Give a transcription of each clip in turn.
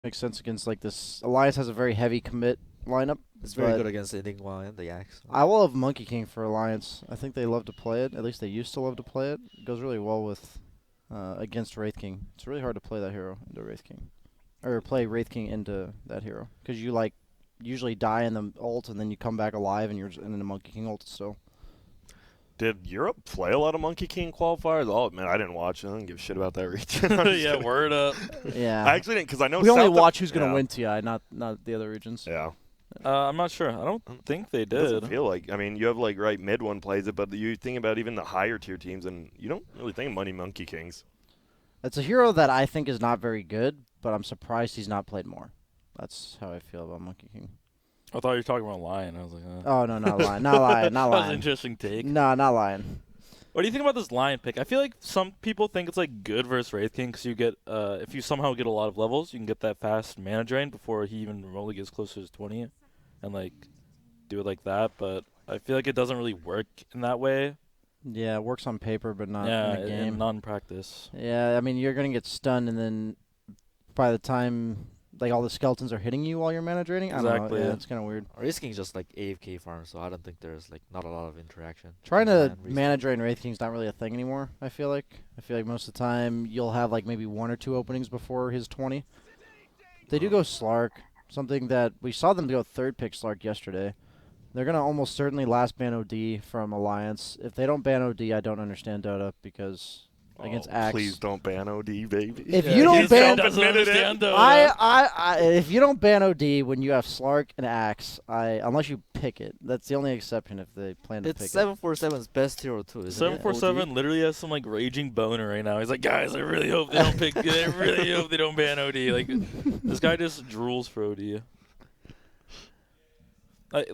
Makes sense against like this. Alliance has a very heavy commit lineup. It's very but good against Enigma and the Axe. I will have Monkey King for Alliance. I think they love to play it. At least they used to love to play it. It goes really well with against Wraith King. It's really hard to play that hero into Wraith King, or play Wraith King into that hero because you like usually die in the ult and then you come back alive and you're in the Monkey King ult still. Did Europe play a lot of Monkey King qualifiers? Oh, man, I didn't watch it. I don't give a shit about that region. Yeah, word up. Yeah. I actually didn't, because I know We only South watch who's going to yeah. win TI, not the other regions. Yeah. I'm not sure. I don't think they Doesn't did. feel like. I mean, you have, like, right, mid one plays it, but you think about even the higher tier teams, and you don't really think of Money Monkey Kings. It's a hero that I think is not very good, but I'm surprised he's not played more. That's how I feel about Monkey King. I thought you were talking about Lion. I was like, Oh, no, not lying. Not lying. Not that was an lying. interesting take. No, not lying. What do you think about this Lion pick? I feel like some people think it's like good versus Wraith King because you get, if you somehow get a lot of levels, you can get that fast mana drain before he even remotely gets closer to 20, and like do it like that. But I feel like it doesn't really work in that way. Yeah, it works on paper, but not Yeah, in the game. not in practice. Yeah, I mean, you're going to get stunned, and then by the time like all the skeletons are hitting you while you're mana draining, I don't know. Exactly, Yeah, yeah. it's kind of weird. Wraith King's just like AFK farm, so I don't think there's like not a lot of interaction. Trying between to Lion and Wraith mana King. drain Wraith King's not really a thing anymore, I feel like. I feel like most of the time you'll have like maybe 1 or 2 openings before his 20. They do go Slark, something that we saw them go third pick Slark yesterday. They're going to almost certainly last ban OD from Alliance. If they don't ban OD, I don't understand Dota because against Axe. Please don't ban OD, baby. If Yeah, you don't he ban doesn't understand Dota. if you don't ban OD when you have Slark and Axe, unless you pick it, that's the only exception if they plan to It's pick 747's best hero too, isn't it? 747 literally has some like raging boner right now. He's like, guys, I really hope they don't pick. I really hope they don't ban OD. Like, this guy just drools for OD.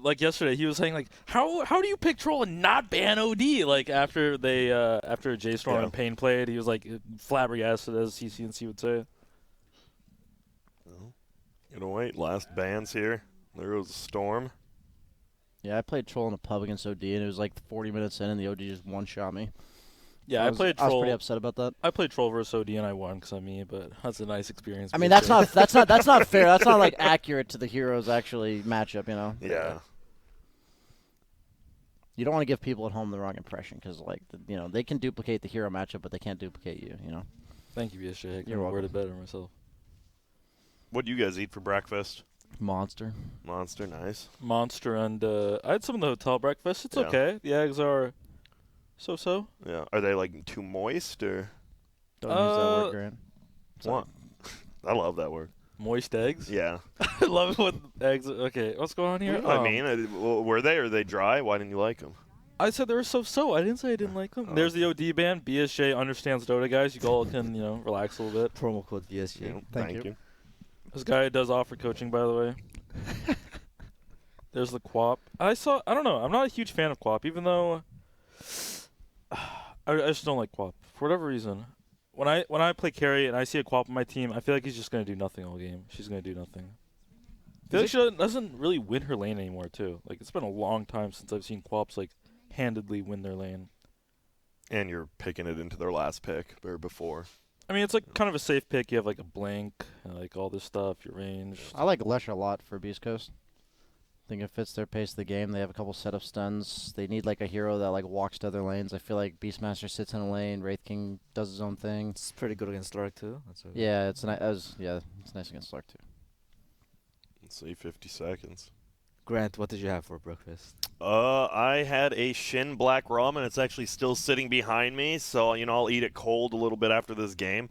Like yesterday, he was saying like, how do you pick Troll and not ban OD? Like after they after J Storm Yeah. and Pain played, he was like flabbergasted, as CCNC would say. Gonna wait. Last bans here. There goes Storm. Yeah, I played Troll in a pub against OD, and it was like 40 minutes in, and the OD just one-shot me. Yeah, I played I was Troll. pretty upset about that. I played Troll versus OD and I won because I'm me, but that's a nice experience. I mean, for sure. that's not fair. That's not like accurate to the heroes actually matchup. You know. Yeah. You don't want to give people at home the wrong impression because like they can duplicate the hero matchup, but they can't duplicate you. You know. Thank you, BSJ. I You're couldn't welcome. word it better myself. What do you guys eat for breakfast? Monster. Monster, nice. Monster and I had some in the hotel breakfast. It's Yeah. okay. The eggs are so-so. Yeah. Are they like too moist or? Don't use that word, Grant. Sorry. What? I love that word. Moist eggs. Yeah. I love it when eggs. Okay, what's going on here? You know what I mean? Were they? Are they dry? Why didn't you like them? I said they were so-so. I didn't say I didn't like them. Oh. There's the OD band. BSJ understands Dota, guys. You all can relax a little bit. Promo code VSG. Thank you. This guy does offer coaching, by the way. There's the Quap. I don't know. I'm not a huge fan of Quap, even though I just don't like Quap for whatever reason. When I play carry and I see a Quap on my team, I feel like he's just gonna do nothing all game. She's gonna do nothing. I feel like she doesn't really win her lane anymore too. Like it's been a long time since I've seen Quaps like handedly win their lane. And you're picking it into their last pick or before. I mean, it's like kind of a safe pick. You have like a blink, and, like all this stuff, your range. I like Lesh a lot for Beast Coast. I think it fits their pace of the game. They have a couple setup stuns. They need like a hero that like walks to other lanes. I feel like Beastmaster sits in a lane. Wraith King does his own thing. It's pretty good against Lark too. That's okay. Yeah, it's nice against Slark too. Let's see, 50 seconds. Grant, what did you have for breakfast? I had a Shin Black Ramen. It's actually still sitting behind me, so I'll eat it cold a little bit after this game.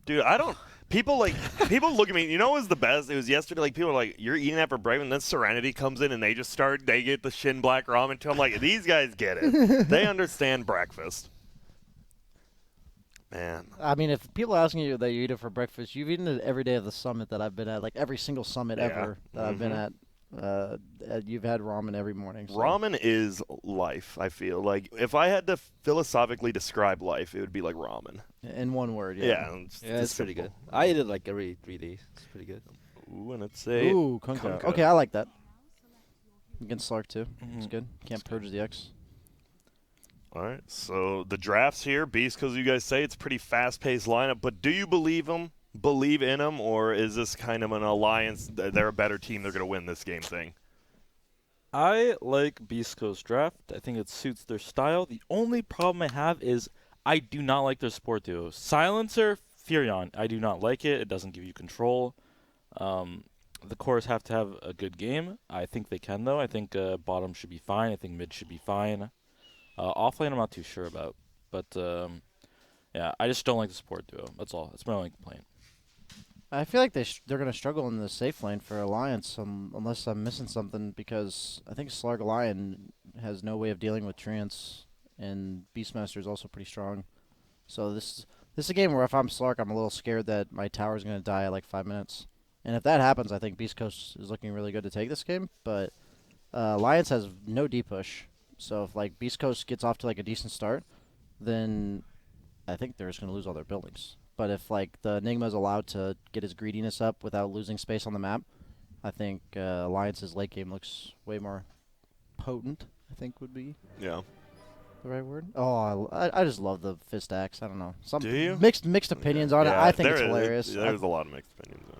Dude, I don't. People look at me. You know what was the best? It was yesterday. Like people were like, "You're eating that for breakfast," and then Serenity comes in and they get the Shin Black Ramen too. I'm like, these guys get it. They understand breakfast. Man. I mean, if people are asking you that you eat it for breakfast, you've eaten it every day of the summit that I've been at. Like every single summit Yeah. ever that I've been at. You've had ramen every morning. So. Ramen is life, I feel. Like, if I had to philosophically describe life, it would be like ramen. In one word, yeah. Yeah. Yeah, it's pretty simple. good. I eat it like every 3 days. It's pretty good. Ooh, and it's a Ooh, Kunkka. Kunkka. Okay, I like that. Against Slark too. It's Mhm. good. Can't purge the X. All right, so the drafts here, Beast, because you guys say it's a pretty fast-paced lineup, but do you believe them? believe in them, or is this kind of an alliance? They're a better team. They're going to win this game thing. I like Beast Coast draft. I think it suits their style. The only problem I have is I do not like their support duo. Silencer, Furion. I do not like it. It doesn't give you control. The cores have to have a good game. I think they can, though. I think bottom should be fine. I think mid should be fine. Offlane, I'm not too sure about. But, yeah, I just don't like the support duo. That's all. That's my only complaint. I feel like they're going to struggle in the safe lane for Alliance unless I'm missing something, because I think Slarg Lion has no way of dealing with Trance, and Beastmaster is also pretty strong. So this is a game where if I'm Slark, I'm a little scared that my tower is going to die at like 5 minutes. And if that happens, I think Beast Coast is looking really good to take this game. But Alliance has no D push. So if like Beast Coast gets off to like a decent start, then I think they're just going to lose all their buildings. But if like the Enigma is allowed to get his greediness up without losing space on the map, I think Alliance's late game looks way more potent, I think would be Yeah. the right word. Oh, I just love the fist axe. I don't know. Do you? Mixed opinions on it. Yeah, I think it's there is- hilarious. There's a lot of mixed opinions.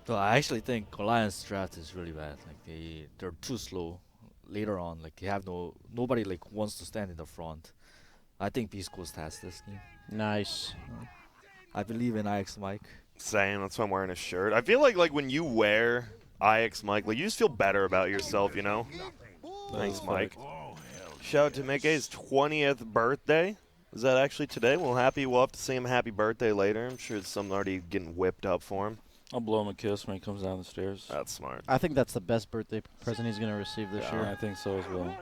So I actually think Alliance draft is really bad. Like they're too slow later on. Like they have nobody like wants to stand in the front. I think Beast Coast has this game. Nice. I believe in IX Mike. Same. That's why I'm wearing a shirt. I feel like when you wear IX Mike, like you just feel better about yourself, you know? Thanks, Mike. Shout out to Mike's 20th birthday. Is that actually today? We'll have to sing him happy birthday later. I'm sure some already getting whipped up for him. I'll blow him a kiss when he comes down the stairs. That's smart. I think that's the best birthday present he's going to receive this Yeah, I year. think so as well.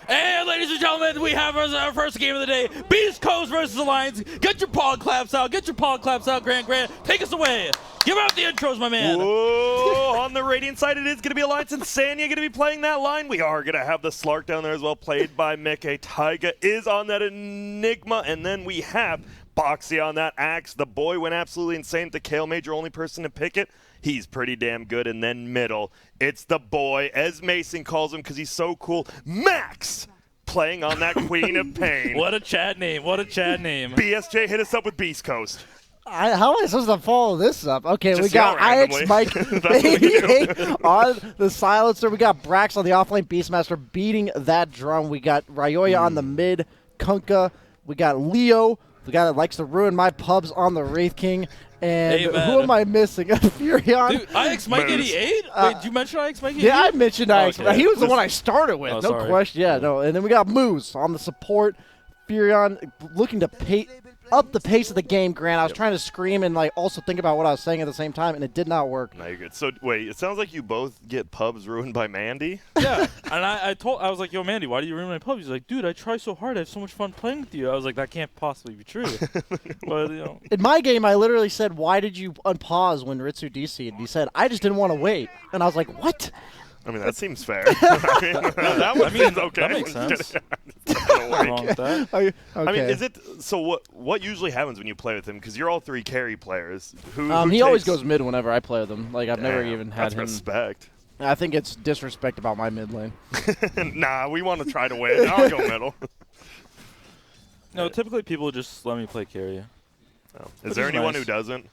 And ladies and gentlemen, we have our first game of the day. Beast Coast versus Alliance. Get your paw claps out. Get your paw claps out, Grant. Take us away. Give out the intros, my man. Whoa! On the Radiant side, it is going to be Alliance and Sanya going to be playing that line. We are going to have the Slark down there as well, played by Mickey. Taiga is on that Enigma, and then we have Boxy on that Axe. The boy went absolutely insane. The Kale Major, only person to pick it. He's pretty damn good. And then middle, it's the boy, as Mason calls him because he's so cool, Max, playing on that Queen of Pain. What a Chad name. What a Chad name. BSJ, hit us up with Beast Coast. How am I supposed to follow this up? Okay, Just we got yell IX randomly. Mike That's what we do. on the silencer. We got Brax on the offlane Beastmaster beating that drum. We got Ryoya on the mid, Kunkka. We got Leo, the guy that likes to ruin my pubs on the Wraith King. And Amen. who am I missing? Furion. Dude, IX Mike Moose. 88? Wait, did you mention IX Mike 88? Yeah, I mentioned IX. Okay. He was the one I started with. Oh, No sorry. question. Yeah, no. And then we got Moose on the support. Furion looking to up the pace of the game, Grant. I was trying to scream and like also think about what I was saying at the same time, and it did not work. No, you're good. So, wait, it sounds like you both get pubs ruined by Mandy? Yeah, and I was like, yo, Mandy, why do you ruin my pub? He's like, dude, I try so hard. I have so much fun playing with you. I was like, that can't possibly be true. But, you know. In my game, I literally said, "Why did you unpause when Ritsu DC'd?" And he said, "I just didn't want to wait." And I was like, "What?" I mean, that seems fair. That one seems okay. That makes sense. Nothing Wrong with that. Okay. I mean, is it so? What usually happens when you play with him? Because you're all three carry players. Who he always takes- goes mid whenever I play with him. Like I've never Damn, even had that's him. respect. I think it's disrespect about my mid lane. Nah, we want to try to win. I'll go middle. No, typically people just let me play carry. Oh. But Is there he's anyone nice. who doesn't?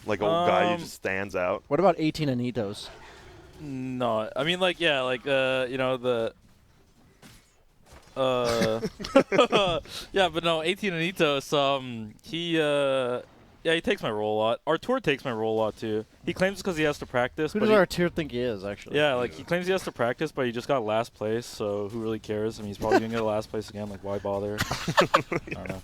Like a guy who Um, just stands out? What about 18 Anitos? No, I mean, like, yeah, like, you know, the. Yeah, but no, 18 Anitos, he takes my role a lot. Artur takes my role a lot, too. He claims it's because he has to practice. Who but does he- our tier think he is, actually? Yeah, like, he claims he has to practice, but he just got last place, so who really cares? I mean, he's probably going to get last place again, like, why bother? I don't know.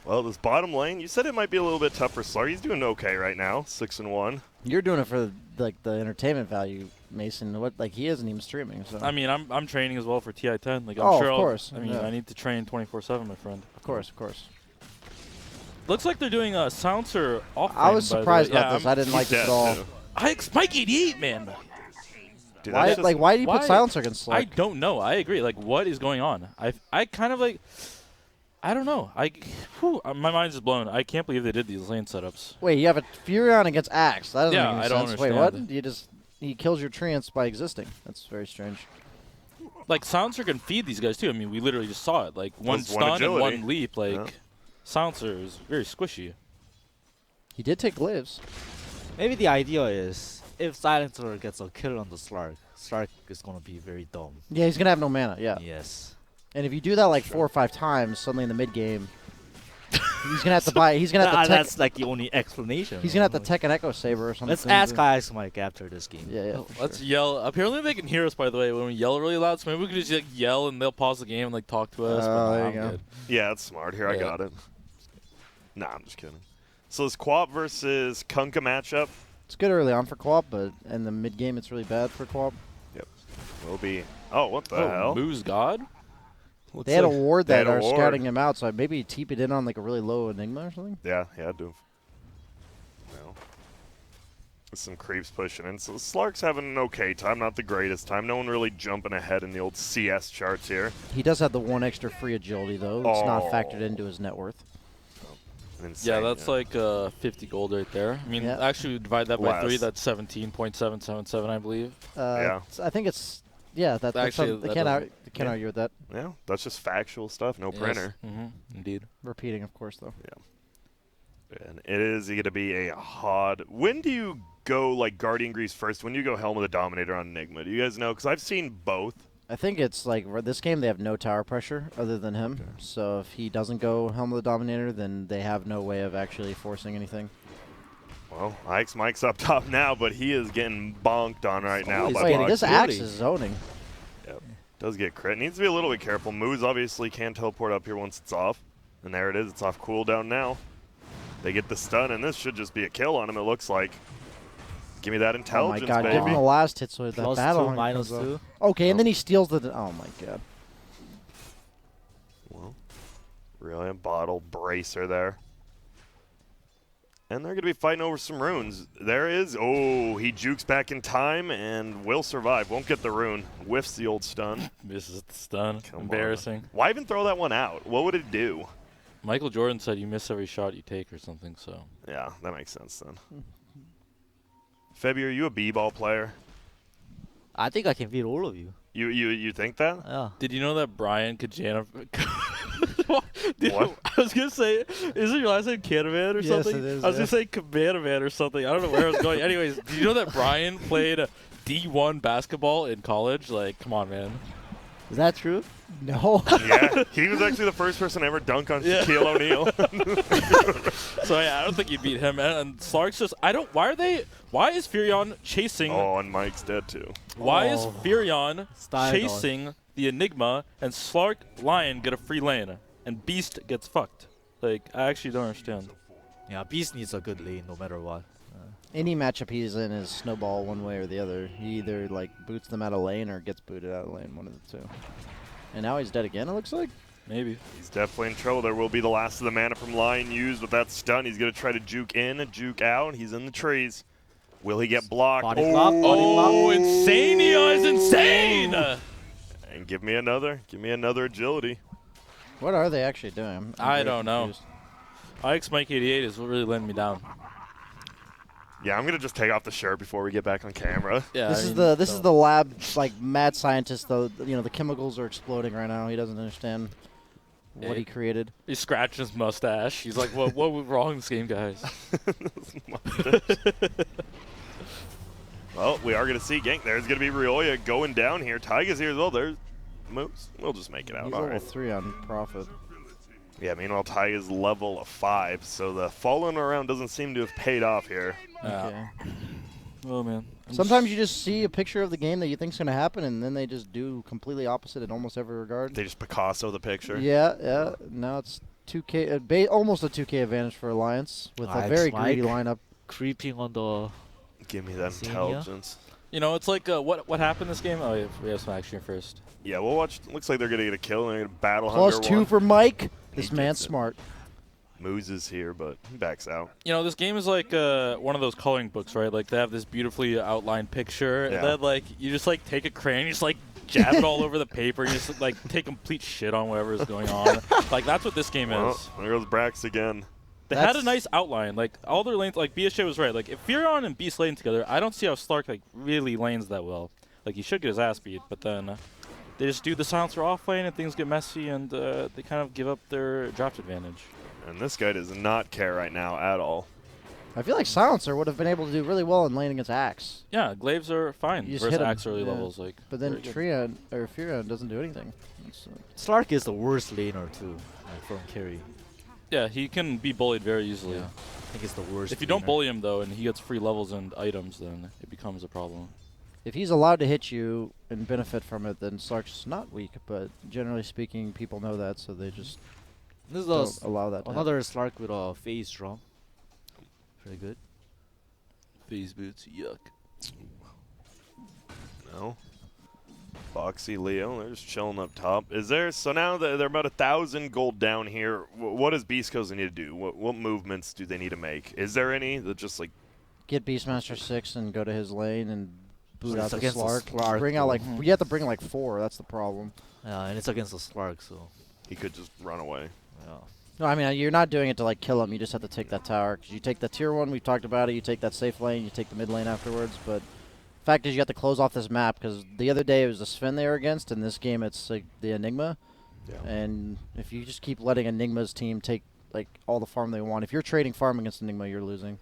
Well, this bottom lane, you said it might be a little bit tough for Slar. He's doing okay right now, 6-1. You're doing it for like the entertainment value, Mason. What like he isn't even streaming. So I mean, I'm training as well for TI-10. Like, I'm Oh, sure of course. I mean, Yeah. I need to train 24/7, my friend. of course. Looks like they're doing a silencer off. I was surprised about yeah, this. I didn't like this at all. I Spike 88, man. Dude, Why? that's just- Like, why do you put why- silencer against I Slark? don't know. I agree. Like, what is going on? I kind of like. I don't know. My mind's just blown. I can't believe they did these lane setups. Wait, you have a Furion against Axe. That doesn't Yeah, make any I don't sense. Wait, understand. what? He kills your trance by existing. That's very strange. Like, silencer can feed these guys too. I mean, we literally just saw it. Like, one Plus one stun and agility. one leap. Like, Yeah. silencer is very squishy. He did take lives. Maybe the idea is if Silencer gets a kill on the Slark, Slark is gonna be very dumb. Yeah, he's gonna have no mana. Yeah. Yes. And if you do that like 4 or 5 times, suddenly in the mid game, he's gonna have to buy. He's gonna have to tech. That's like the only explanation. He's gonna have to tech an Echo Saber or something. Let's ask Ice Mike after this game. Yeah, yeah. Oh, for let's sure. yell. Apparently they can hear us, by the way, when we yell really loud. So maybe we could just like yell and they'll pause the game and like talk to us. Oh, but there nah, you I'm go. good. Yeah, that's smart. Here, I Yeah. got it. Nah, I'm just kidding. So this Quap versus Kunkka matchup It's good early on for Co-op, but in the mid game it's really bad for Co-op. will be. Oh, what the Oh, hell? Moose God? They had a ward They had that a are ward. scouting him out, so I'd maybe teep it in on like a really low Enigma or something. Yeah, do. No. With some creeps pushing in. So Slark's having an okay time, not the greatest time. No one really jumping ahead in the old CS charts here. He does have the 1 extra free agility though. It's not factored Oh. into his net worth. Insane, Yeah, that's like 50 gold right there. I mean, Yeah. actually, divide that by 3, Less. that's 17.777, I believe. Yeah. I think it's that's Actually, they that can't doesn't- can't yeah. argue with that. Yeah, that's just factual stuff. No printer. Indeed. Repeating, of course, though. And it is going to be a hard. When do you go like Guardian Grease first? When do you go Helm of the Dominator on Enigma? Do you guys know? Because I've seen both. I think it's like this game they have no tower pressure other than him. Okay. So if he doesn't go Helm of the Dominator, then they have no way of actually forcing anything. Well, Ike's Mike's up top now, but he is getting bonked on right now. Always By Wait, Block. this axe is zoning. Does get crit. Needs to be a little bit careful. Moose obviously can teleport up here once it's off. And there it is. It's off cooldown now. They get the stun, and this should just be a kill on him, it looks like. Give me that Oh my intelligence, god, give him baby. the last hit so that Plus battle 2, hunger minus comes up. 2. Okay, and then he steals the. Oh my god. Well, really a bottle bracer there. And they're going to be fighting over some runes. There is. Oh, he jukes back in time and will survive. Won't get the rune. Whiffs the old stun. Misses the stun. Come on. Embarrassing. Why even throw that one out? What would it do? Michael Jordan said you miss every shot you take or something, so. Yeah, that makes sense then. Febby, are you a b-ball player? I think I can beat all of you. You think that? Yeah. Did you know that Brian Kajana... Dude, What? I was going to say, isn't your last name Canavan or Yes, something? it is, I was yeah. going to say Cabanavan or something. I don't know where I was going. Anyways, did you know that Brian played D1 basketball in college? Like, come on, man. Is that true? No. Yeah, he was actually the first person to ever dunk on Yeah. Shaquille O'Neal. So, yeah, I don't think you beat him. And Slark's just... why is Furion chasing... Oh, and Mike's dead too. Why is Oh. Furion Style. chasing the Enigma and Slark Lion get a free lane and Beast gets fucked? Like, I actually don't understand. Yeah, Beast needs a good lane no matter what. Any matchup he's in is snowball one way or the other. He either like boots them out of lane or gets booted out of lane, one of the two. And now he's dead again, it looks like. Maybe. He's definitely in trouble. There will be the last of the mana from Lion used with that stun. He's going to try to juke in and juke out. He's in the trees. Will he get blocked? Body block, body block. Oh, Insania is insane! And give me another agility. What are they actually doing? I'm I very don't know. confused. IX Mike 88 is really letting me down. Yeah, I'm going to just take off the shirt before we get back on camera. Yeah, This I is mean, the so- the lab like mad scientist though. You know the chemicals are exploding right now. He doesn't understand what he created. He's scratching his mustache. He's like, what went wrong in this game, guys? Well, we are going to see Gank. There's going to be Rioya going down here. Tyga's here as well. There's Moose. We'll just make it out. He's All level right. 3 on Prophet. Yeah, meanwhile, Tyga's level of 5, so the following around doesn't seem to have paid off here. Okay. Oh, man. Sometimes you just see a picture of the game that you think's gonna happen, and then they just do completely opposite in almost every regard. They just Picasso the picture. Yeah, yeah. Now it's 2K, almost a 2K advantage for Alliance with a Nice, very greedy Mike. lineup. Creeping on the... Give me that Senior. intelligence. You know, it's like, what happened this game? Oh, yeah, we have some action first. Yeah, we'll watch. Looks like they're going to get a kill and they're going to battle Plus Hunger 2 one. for Mike. He This man's gets it. smart. Moose is here, but he backs out. You know, this game is like one of those coloring books, right? Like, they have this beautifully outlined picture, Yeah. and then, like, you just, like, take a crayon, you just, like, jab it all over the paper, you just, like, take complete shit on whatever is going on. Like, that's what this game Well, is. there goes Brax again. They had a That's- nice outline. Like, all their lanes, like, BSJ was right. Like, if Furion and Beast lane together, I don't see how Slark, like, really lanes that well. Like, he should get his ass beat, but then they just do the silencer off lane and things get messy, and they kind of give up their draft advantage. And this guy does not care right now at all. I feel like Silencer would have been able to do really well in lane against Axe. Yeah, Glaives are fine You just versus hit 'em, Axe early yeah. levels. Like, But then very good. Trion or Furion doesn't do anything. Slark is the worst laner too, like from carry. Yeah, he can be bullied very easily. Yeah, I think it's the worst. If you don't laner. bully him though, and he gets free levels and items, then it becomes a problem. If he's allowed to hit you and benefit from it, then Slark's not weak. But generally speaking, people know that, so they just This is don't allow that to happen. another Slark with a phase drum. Pretty good. These boots, yuck. No. Foxy, Leo, they're just chilling up top. Is there, so now they're about 1,000 gold down here. What does Beast Coast need to do? What movements do they need to make? Is there any that just like, Get Beastmaster 6 and go to his lane and boot So out it's the against the Slark. Slark, Bring out like Mhm. you have to bring like 4. That's the problem. Yeah, and it's against the Slark, so he could just run away? yeah. No, I mean you're not doing it to like kill him. You just have to take that tower. 'Cause you take the tier 1. We've talked about it. You take that safe lane. You take the mid lane afterwards. But fact is, you have to close off this map because the other day it was the Sven they were against, and this game it's like the Enigma. Yeah. And if you just keep letting Enigma's team take like all the farm they want, if you're trading farm against Enigma, you're losing.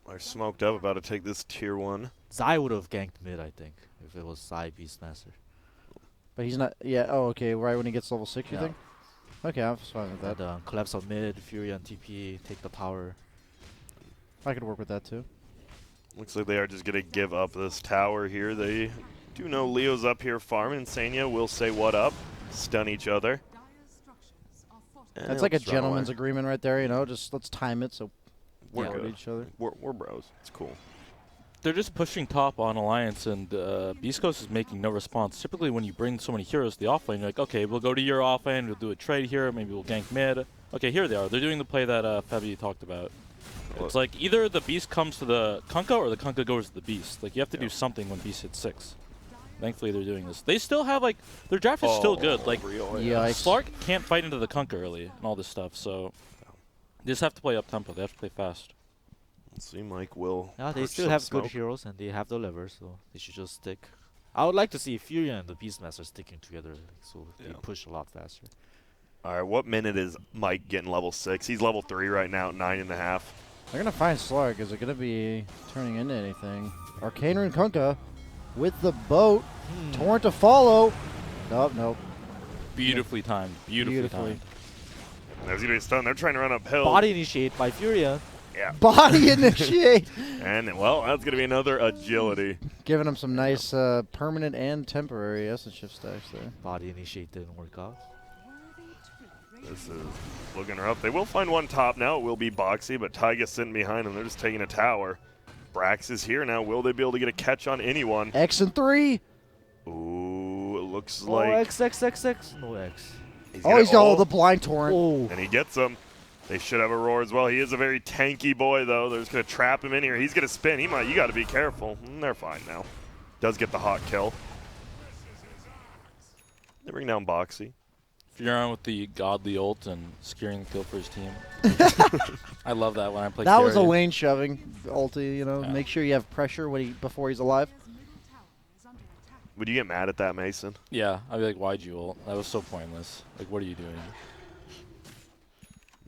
They're smoked up, about to take this tier 1. Zai would have ganked mid, I think, if it was Zai Beastmaster. But he's not. Yeah. Oh, okay. Right when he gets level 6, you Yeah. think? Okay, I'm fine with that. And collapse on mid, Fury on TP, take the tower. I could work with that too. Looks like they are just going to give up this tower here. They do know Leo's up here farming. Sanya will say what up, stun each other. And That's he'll like a just run gentleman's away. agreement right there. You know, just let's time it so We're we good. each other. We're bros. It's cool. They're just pushing top on Alliance, and Beast Coast is making no response. Typically, when you bring so many heroes to the offlane, you're like, okay, we'll go to your offlane, we'll do a trade here, maybe we'll gank mid. Okay, here they are. They're doing the play that Febby talked about. It's like either the Beast comes to the Kunkka or the Kunkka goes to the Beast. Like, you have to do something when Beast hits 6. Thankfully, they're doing this. They still have, like, their draft is still good. Like, Yikes. Slark can't fight into the Kunkka early and all this stuff, so they just have to play up-tempo. They have to play fast. Let's see, Mike will. Yeah, they push still some have smoke. good heroes and they have the levers, so they should just stick. I would like to see Fury and the Beastmaster sticking together, like, so they Yeah. push a lot faster. All right, what minute is Mike getting level 6? He's level 3 right now, 9.5. They're gonna find Slark. Is it gonna be turning into anything? Arcane Rune Kunkka with the boat. Torrent to follow. Nope, nope. Beautifully timed. Beautifully Beautifully. timed. There's gonna be a stun. They're trying to run uphill. Body initiate by Fury. Yeah. Body initiate. And, well, that's gonna be another agility. Giving him some nice permanent and temporary essence shift stacks there. Body initiate didn't work out. This is looking rough. They will find one top now. It will be Boxy, but Taiga's sitting behind him. They're just taking a tower. Brax is here now. Will they be able to get a catch on anyone? X and 3. Ooh, it looks Oh, like X. No X. he's Oh, gonna he's got all ult, the blind torrent. Oh. and he gets him. They should have a roar as well. He is a very tanky boy, though. They're just gonna trap him in here. He's gonna spin. He might. You got to be careful. They're fine now. Does get the hot kill. They bring down Boxy. Furon with the godly ult and securing the kill for his team. I love that when I play That was a carry. lane shoving ulti, you know. Yeah. Make sure you have pressure when before he's alive. Would you get mad at that, Mason? Yeah, I'd be like, why'd you ult? That was so pointless. Like, what are you doing?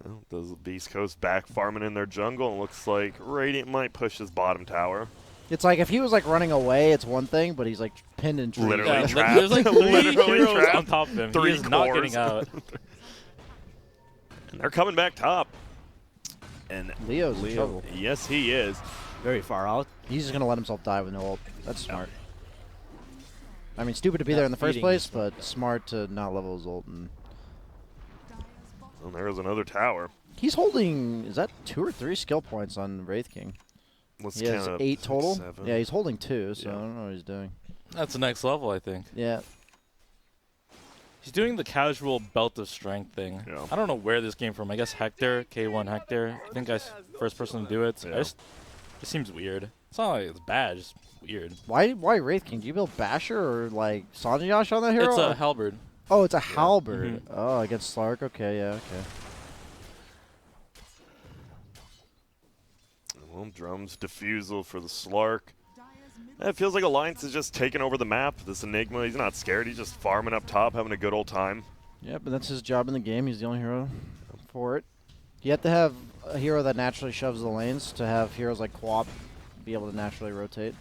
Well, does the Beast Coast back farming in their jungle? And looks like Radiant might push his bottom tower. It's like if he was like running away, it's one thing, but he's like pinned in trees. Literally Yeah, trapped. there's like 3 Literally heroes trapped. on top of him. 3 he is not cores. getting out. And they're coming back top. And Leo's in trouble. yes, he is. Very far out. He's just gonna let himself die with no ult. That's smart. I mean, stupid to be Yeah, there in the first feeding place, is smart, but smart to not level his ult. And And there's another tower. he's holding, is that 2 or 3 skill points on Wraith King? Let's He has count up 8 total. 7. Yeah, he's holding 2, so Yeah. I don't know what he's doing. That's the next level, I think. Yeah. He's doing the casual belt of strength thing. Yeah. I don't know where this came from. I guess Hector, K1 Hector. I think guy's first person to do it. So Yeah. it seems weird. It's not like it's bad, just weird. Why Wraith King? Do you build Basher or like Sanjayash on that hero? It's or- a halberd. Oh, it's a halberd. Mhm. Oh, against Slark. Okay, yeah, okay. Well, drums diffusal for the Slark. It feels like Alliance is just taking over the map. This Enigma, he's not scared. He's just farming up top, having a good old time. Yeah, but that's his job in the game. He's the only hero for it. You have to have a hero that naturally shoves the lanes to have heroes like Quap be able to naturally rotate.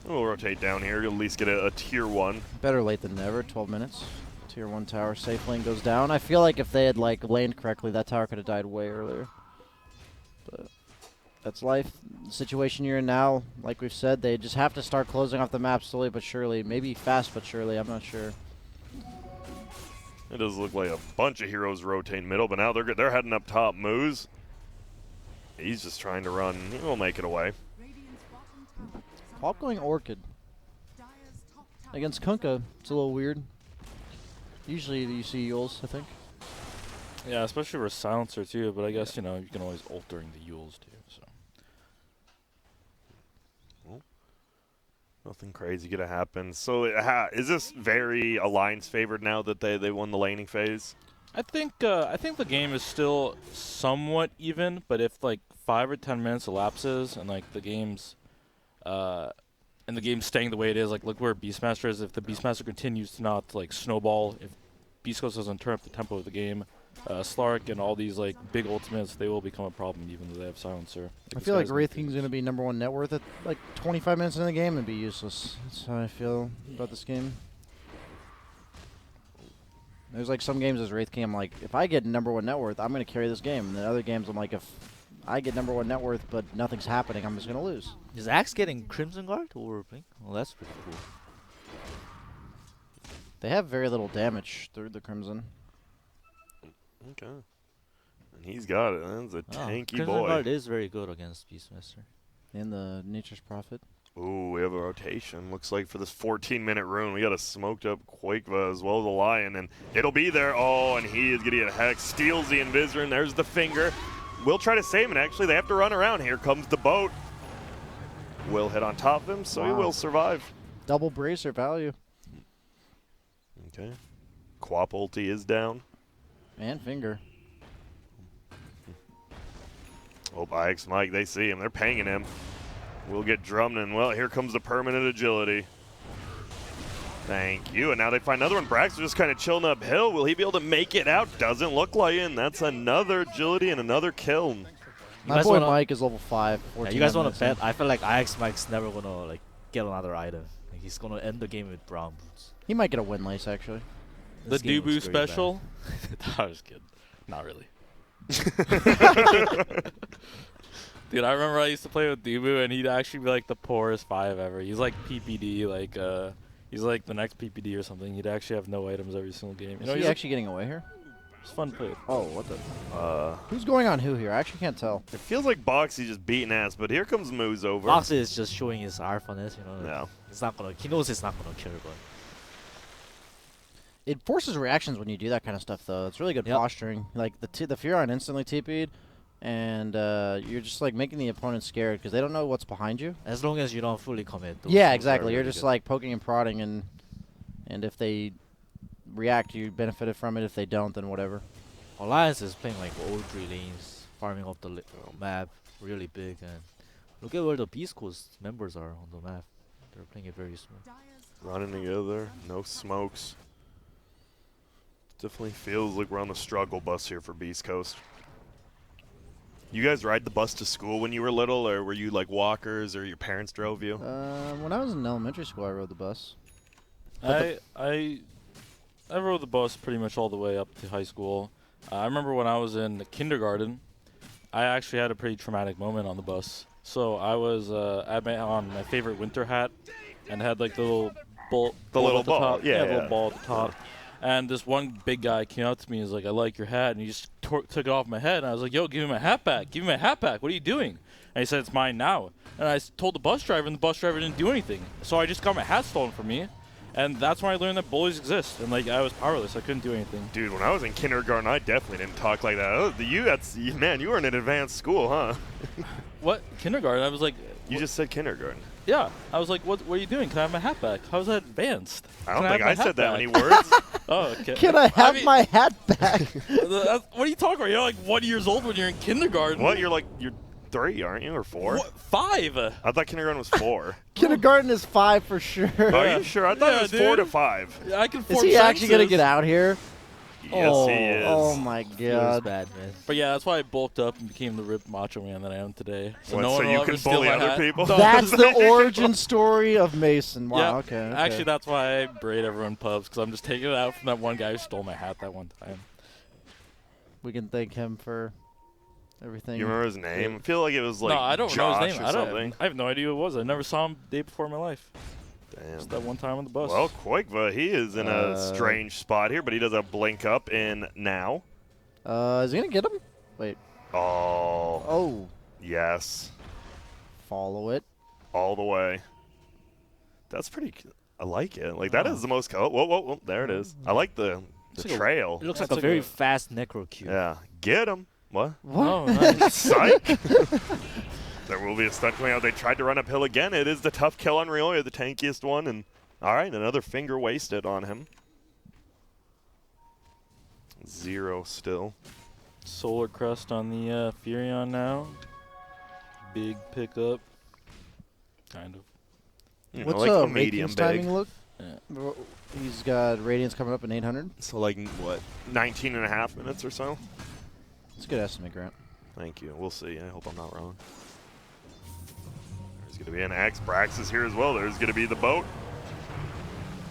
We'll rotate down here. You'll at least get a tier 1. Better late than never. 12 minutes. Tier 1 tower safe lane goes down. I feel like if they had like laned correctly, that tower could have died way earlier. But that's life. The situation you're in now, like we've said, they just have to start closing off the map slowly but surely. Maybe fast but surely. I'm not sure. It does look like a bunch of heroes rotate middle, but now they're heading up top. Moose. He's just trying to run. He will make it away. Quap going Orchid. Against Kunkka, it's a little weird. Usually you see Yules, I think. Yeah, especially for Silencer too, but I guess, you know, you can always ult during the Yules too, so. Nothing crazy gonna happen. So is this very Alliance favored now that they won the laning phase? I think the game is still somewhat even, but if like 5 or 10 minutes elapses and like the game's staying the way it is, like look where Beastmaster is. If the Beastmaster continues to not like snowball, if beastcoast doesn't turn up the tempo of the game, Slark and all these like big ultimates, they will become a problem even though they have Silencer. I feel like Wraith King's going to be #1 net worth at like 25 minutes in the game and be useless. That's how I feel about this game. There's like some games as Wraith King, I'm like, if I get #1 net worth, I'm going to carry this game. And then other games, I'm like, if I get #1 net worth but nothing's happening, I'm just going to lose. Is Axe getting Crimson Guard or Blink? Well, that's pretty cool. They have very little damage through the Crimson. Okay. And he's got it. That's a tanky Crimson boy. Guard is very good against Beastmaster. And the Nature's Prophet. Ooh, we have a rotation. Looks like for this 14-minute rune, we got a smoked up Quakeva as well as a Lion, and it'll be there. Oh, and he is getting a hex. Steals the Invisor, and there's the finger. We'll try to save him, and actually they have to run around. Here comes the boat. Will hit on top of him, so he will survive. Double bracer value. Okay. Quap ulti is down. And finger. Oh, IX Mike, they see him. They're pinging him. We'll get drummed, and well, here comes the permanent agility. Thank you. And now they find another one. Braxton just kind of chilling uphill. Will he be able to make it out? Doesn't look like it. And that's another agility and another kill. My boy Mike is level 5. Yeah, you guys want to bet? I feel like IX Mike's never going to like get another item. Like, he's going to end the game with brown boots. He might get a win lace, actually. The Dubu special? I was kidding. Not really. Dude, I remember I used to play with Dubu, and he'd actually be like the poorest 5 ever. He's like PPD, like he's like the next PPD or something. He'd actually have no items every single game. You know, is he actually getting away here? It's fun to play. Oh, what the? Who's going on who here? I actually can't tell. It feels like Boxy just beating ass, but here comes Moose over. Boxy is just showing his alphaness, you know. Yeah. It's not gonna. He knows it's not gonna kill, but it forces reactions when you do that kind of stuff, though. It's really good posturing. Like the Furon instantly TP'd, and you're just like making the opponent scared because they don't know what's behind you. as long as you don't fully commit. Yeah, exactly. You're just like poking and prodding, and if they react, you benefited from it. If they don't, then whatever. Alliance is playing like all 3 lanes, farming up the map really big, and look at where the Beast Coast members are on the map. They're playing it very smooth. Running together, no smokes. Definitely feels like we're on the struggle bus here for Beast Coast. You guys ride the bus to school when you were little, or were you like walkers, or your parents drove you? When I was in elementary school, I rode the bus. I rode the bus pretty much all the way up to high school. I remember when I was in kindergarten, I actually had a pretty traumatic moment on the bus. So I was on my favorite winter hat, and had like the little ball. The little at the ball, top. yeah, the little ball at the top. And this one big guy came up to me and was like, "I like your hat," and he just took it off my head. And I was like, "Yo, give me my hat back! Give me my hat back! What are you doing?" And he said, "It's mine now." And I told the bus driver, and the bus driver didn't do anything. So I just got my hat stolen from me. And that's when I learned that bullies exist. And like I was powerless. I couldn't do anything. Dude, when I was in kindergarten, I definitely didn't talk like that. Oh, man, you were in an advanced school, huh? What? Kindergarten? I was like... You just said kindergarten. Yeah. I was like, what are you doing? Can I have my hat back? How is that advanced? I don't Can think have I my said hat that back? many words. Oh, okay. Can I have my hat back? What are you talking about? You're like 1 year old when you're in kindergarten. What? You're 3, aren't you, or 4? What? 5? I thought kindergarten was 4. Kindergarten is 5 for sure. Are you sure? I thought it was 4 to 5. I can Is form he actually gonna sentences. get out here? Yes, he is. Oh my Feels god. bad, man. But yeah, that's why I bulked up and became the ripped macho man that I am today. What, no so one will you ever can steal bully my other hat. people? That's the origin story of Mason. Wow. Yeah, Okay. Actually, that's why I braid everyone pubs, because I'm just taking it out from that one guy who stole my hat that one time. we can thank him for everything. You remember his name? I feel like it was like no, I don't Josh know his name. or something. I have no idea who it was. I never saw him the day before in my life. Just Damn. that one time on the bus. Well, Quakeва, he is in a strange spot here, but he does a blink up in now. Is he gonna get him? Wait. Oh, Oh, yes. follow it. All the way. That's pretty. I like it. Like, that is the most. Whoa, whoa, whoa. There it is. I like the like a- trail. It looks That's like a like very a- fast necro cube. Yeah. Get him. What? What? Oh, nice. Psych. There will be a stunt coming out. They tried to run uphill again. It is the tough kill on Rioya, the tankiest one. And all right, another finger wasted on him. 0 still. Solar Crest on the Furion now. Big pickup. Kind of. You know, What's like a medium Radiant's big. timing look? Yeah. He's got Radiance coming up in 800. So like what? 19 and a half minutes or so. It's a good estimate, Grant. Thank you. We'll see. I hope I'm not wrong. There's going to be an Axe. Brax is here as well. There's going to be the boat.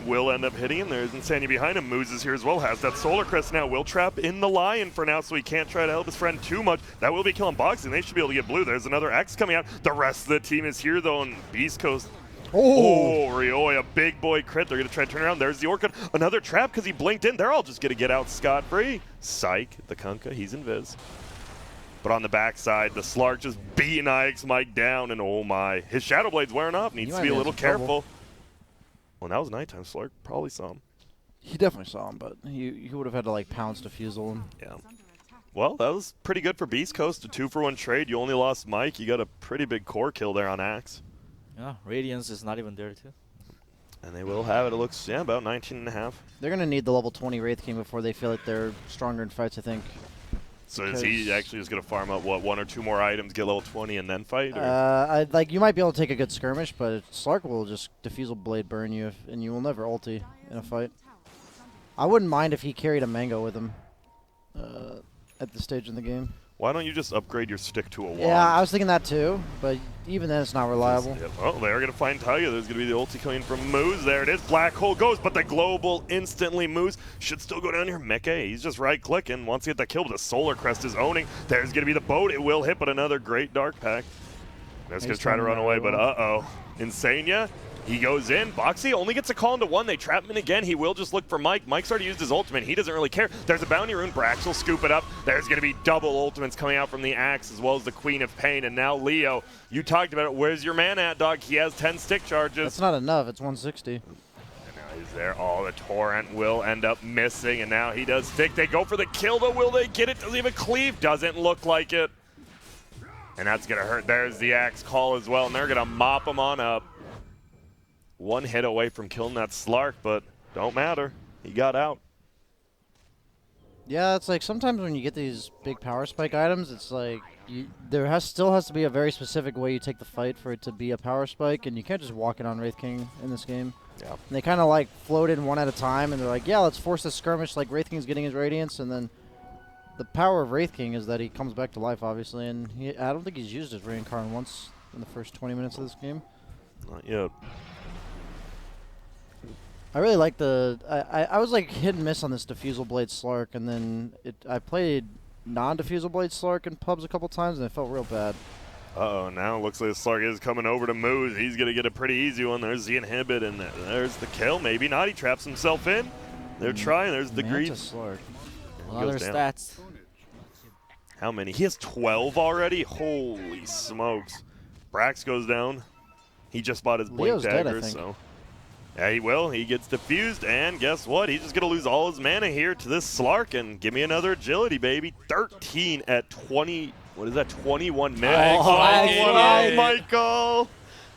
Will end up hitting him. There's Insania behind him. Moose is here as well. Has that Solar Crest now. Will trap in the Lion for now, so he can't try to help his friend too much. That will be killing Boxing. They should be able to get blue. There's another X coming out. The rest of the team is here, though, and Beast Coast. Oh, Rioya, big boy crit. They're going to try to turn around. There's the Orchid. Another trap because he blinked in. They're all just going to get out scot-free. Psych, the Kunkka, he's invis. But on the backside, the Slark just beating IX Mike down, and oh my. His Shadow Blade's wearing off. Needs to be a little careful. Well, that was nighttime. Slark probably saw him. He definitely saw him, but he would have had to like pounce defusal him. Yeah. Well, that was pretty good for Beast Coast. A 2-for-1 trade. You only lost Mike. You got a pretty big core kill there on Axe. Yeah, Radiance is not even there too. And they will have it. It looks, yeah, about 19 and a half. They're gonna need the level 20 Wraith King before they feel like they're stronger in fights, I think. So is he actually just going to farm up, what, 1 or 2 more items, get level 20, and then fight? Or? Like you might be able to take a good skirmish, but Slark will just Diffusal Blade burn you, and you will never ulti in a fight. I wouldn't mind if he carried a Mango with him at this stage in the game. Why don't you just upgrade your stick to a wand? Yeah, I was thinking that too, but even then it's not reliable. Yep. Oh, they're going to find Taiga. There's going to be the ulti coming from Moose. There it is. Black hole goes, but the global instantly Moose should still go down here. Mecha, he's just right-clicking. Wants to get that kill, but the Solar Crest is owning. There's going to be the boat. It will hit, but another great Dark Pack. That's going to try to run away, but uh-oh. Insania, he goes in. Boxy only gets a call into 1. They trap him in again. He will just look for Mike. Mike's already used his ultimate. He doesn't really care. There's a bounty rune. Brax will scoop it up. There's going to be double ultimates coming out from the Axe as well as the Queen of Pain. And now Leo, you talked about it. Where's your man at, dog? He has 10 stick charges. That's not enough. It's 160. And now he's there. Oh, the Torrent will end up missing, and now he does stick. They go for the kill, though. Will they get it? Does he have a cleave? Doesn't look like it. And that's going to hurt. There's the Axe call as well, and they're going to mop him on up. 1 hit away from killing that Slark, but don't matter. He got out. Yeah, it's like sometimes when you get these big power spike items, it's like there still has to be a very specific way you take the fight for it to be a power spike, and you can't just walk it on Wraith King in this game. Yeah. And they kind of like float in one at a time, and they're like, yeah, let's force this skirmish like Wraith King's getting his Radiance, and then the power of Wraith King is that he comes back to life, obviously, and I don't think he's used his Reincarn once in the first 20 minutes of this game. Not yet. I really like the I was like hit and miss on this Diffusal Blade Slark, and then I played non-Diffusal Blade Slark in pubs a couple times, and it felt real bad. Uh-oh, now it looks like Slark is coming over to Moose. He's going to get a pretty easy one. There's the inhibit, and there's the kill. Maybe not. He traps himself in. They're trying. There's the Manta grief. Slark. A lot of goes their down. stats. How many? He has 12 already? Holy smokes. Brax goes down. He just bought his Blink Leo's dead, I dagger, think. so. Yeah, he will. He gets diffused, and guess what? He's just going to lose all his mana here to this Slark, and give me another agility, baby. 13 at 20. What is that? 21 mid. Oh, wow, Michael. Michael.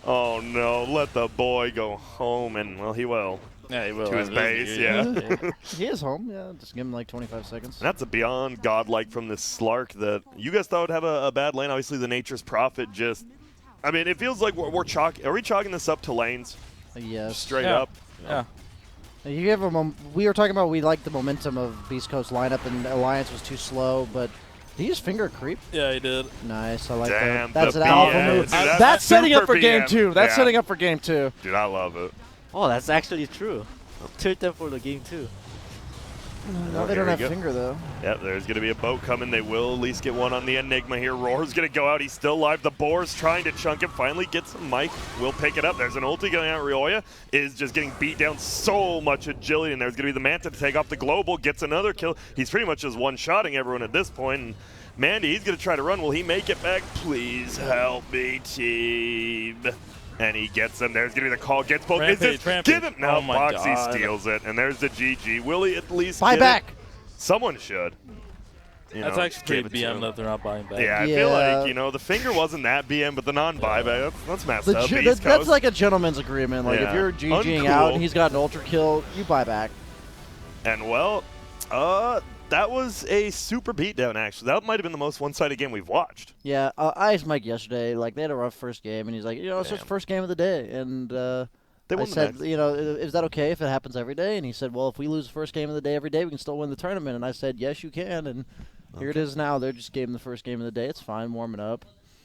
Oh, no. Let the boy go home, and, well, he will. Yeah, he will. To his base, yeah. He is home, yeah. Just give him like 25 seconds. And that's a beyond godlike from this Slark that you guys thought would have a bad lane. Obviously, the Nature's Prophet just... I mean, it feels like we're chalking... Are we chalking this up to lanes? Yes. Straight Yeah. up? Yeah. You have we were talking about we liked the momentum of Beast Coast lineup, and Alliance was too slow, but did he just finger creep? Yeah, he did. Nice, I like Damn, that. That's the an alpha BM. move. Dude, That's setting up super for game BM. 2. That's Yeah. setting up for game 2. Dude, I love it. Oh, that's actually true. Tilt them for the game too. No, they here don't we have go. finger though. Yep, there's going to be a boat coming. They will at least get one on the Enigma here. Roar's going to go out. He's still alive. The Boar's trying to chunk him. Finally gets him. Mike will pick it up. There's an ulti going out. Ryoya is just getting beat down so much agility, and there's going to be the Manta to take off the Global. Gets another kill. He's pretty much just one-shotting everyone at this point. And Mandy, he's going to try to run. Will he make it back? Please help me, team. And he gets them. There's going to be the call. Gets both. Rampage, Rampage. Give him. No, Oh my Boxy God. steals it. And there's the GG. Will he at least Buy get back. it? Someone should. You That's know, actually give pretty it to BM him. that they're not buying back. Yeah, I feel Yeah. like, you know, the finger wasn't that BM, but the non-buyback, that's messed The up. ge- East that's Coast. like a gentleman's agreement. Like Yeah. if you're GGing out and he's got an ultra kill, you buy back. And, well, that was a super beatdown, actually. That might have been the most one-sided game we've watched. Yeah, I asked Mike yesterday. Like they had a rough first game, and he's like, it's just Damn. first game of the day, and They I won the said, next. is that okay if it happens every day? And he said, well, if we lose the first game of the day every day, we can still win the tournament. And I said, yes, you can. And here it is now. They're just game the first game of the day. It's fine, warming up.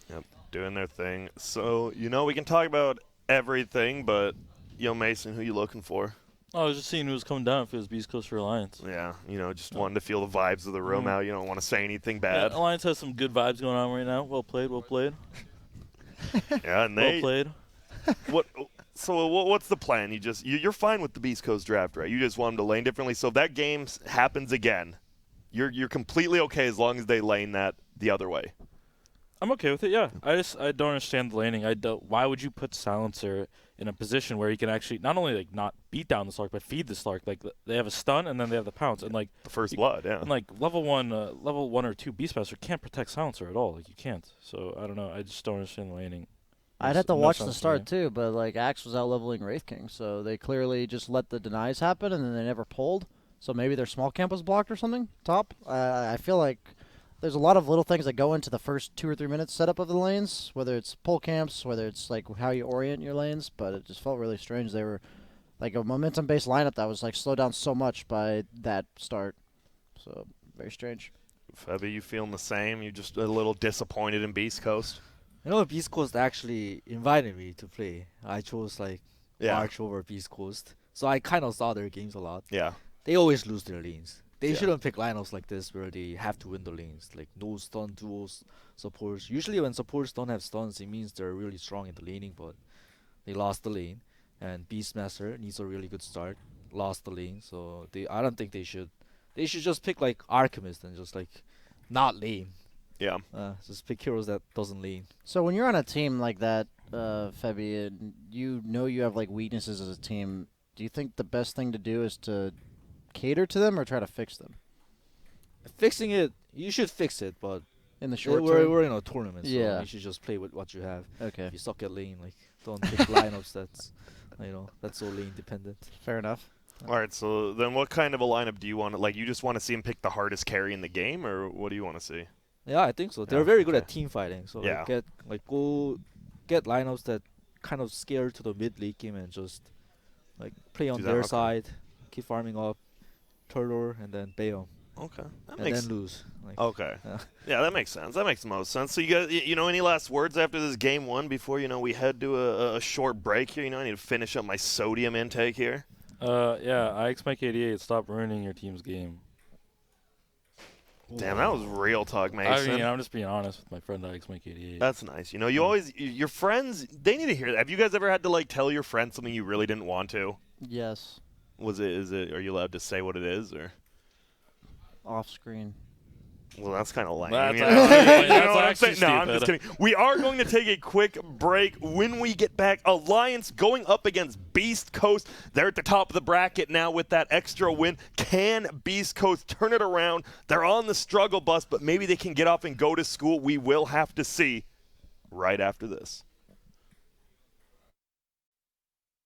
Yep, doing their thing. So, you know, we can talk about everything, but, Mason, who you looking for? I was just seeing who was coming down if it was Beast Coast or Alliance. Yeah, just wanted to feel the vibes of the room out. You don't want to say anything bad. Yeah, Alliance has some good vibes going on right now. Well played, well played. Yeah, and Well played. What's the plan? You're fine with the Beast Coast draft, right? You just want them to lane differently. So if that game happens again, you're completely okay as long as they lane that the other way. I'm okay with it, yeah. I don't understand the laning. Why would you put Silencer in a position where he can actually not only like not beat down the Slark but feed the Slark? Like they have a stun and then they have the pounce and like The first blood, yeah. and like level 1 or 2 Beastmaster can't protect Silencer at all. Like you can't. So I don't know. I just don't understand the laning. I'd have to No watch the sense to start me. too, but like Axe was out leveling Wraith King, so they clearly just let the denies happen and then they never pulled. So maybe their small camp was blocked or something. Top. I feel like there's a lot of little things that go into the first 2 or 3 minutes setup of the lanes, whether it's pull camps, whether it's like how you orient your lanes. But it just felt really strange. They were like a momentum-based lineup that was like slowed down so much by that start. So very strange. Febby, you feeling the same? You just a little disappointed in Beast Coast? You know, Beast Coast actually invited me to play. I chose like Yeah. March over Beast Coast, so I kind of saw their games a lot. Yeah. They always lose their lanes. They Yeah. shouldn't pick lineups like this where they have to win the lanes. Like no stun duels supports. Usually when supports don't have stuns, it means they're really strong in the laning, but they lost the lane. And Beastmaster needs a really good start. Lost the lane, so I don't think they should. They should just pick like Archimist and just like not lane. Yeah. Just pick heroes that doesn't lane. So when you're on a team like that, Febby, and you know you have like weaknesses as a team, do you think the best thing to do is to cater to them or try to fix them Fixing it, you should fix it, but in the short we're, term? we're in a tournament, so Yeah. you should just play with what you have. Okay, If you suck at lane, like don't pick lineups that's so lane dependent. fair enough. All right, so then what kind of a lineup do you want? Like, you just want to see him pick the hardest carry in the game, or what do you want to see? Yeah, I think so. They're Yeah, very good okay. at team fighting, so Yeah. get lineups that kind of scare to the mid late game and just like play on Do that, their okay. side, keep farming up, turtle, and then bail, Okay. That and makes then lose. Like, Okay. Yeah. Yeah, that makes sense. That makes the most sense. So you guys, any last words after this game one before, we head to a short break here? I need to finish up my sodium intake here. Yeah, I expect 88. Stop ruining your team's game. Damn, that was real talk, Mason. I mean, I'm just being honest with my friend Alex Mike 88. That's nice. You always, your friends, they need to hear that. Have you guys ever had to, like, tell your friend something you really didn't want to? Yes, Are you allowed to say what it is, or? off screen. Well, that's kind of lame. That's you know? actually- You that's know what I'm actually saying? No, I'm just stupid. kidding. We are going to take a quick break. When we get back, Alliance going up against Beast Coast. They're at the top of the bracket now with that extra win. Can Beast Coast turn it around? They're on the struggle bus, but maybe they can get off and go to school. We will have to see right after this.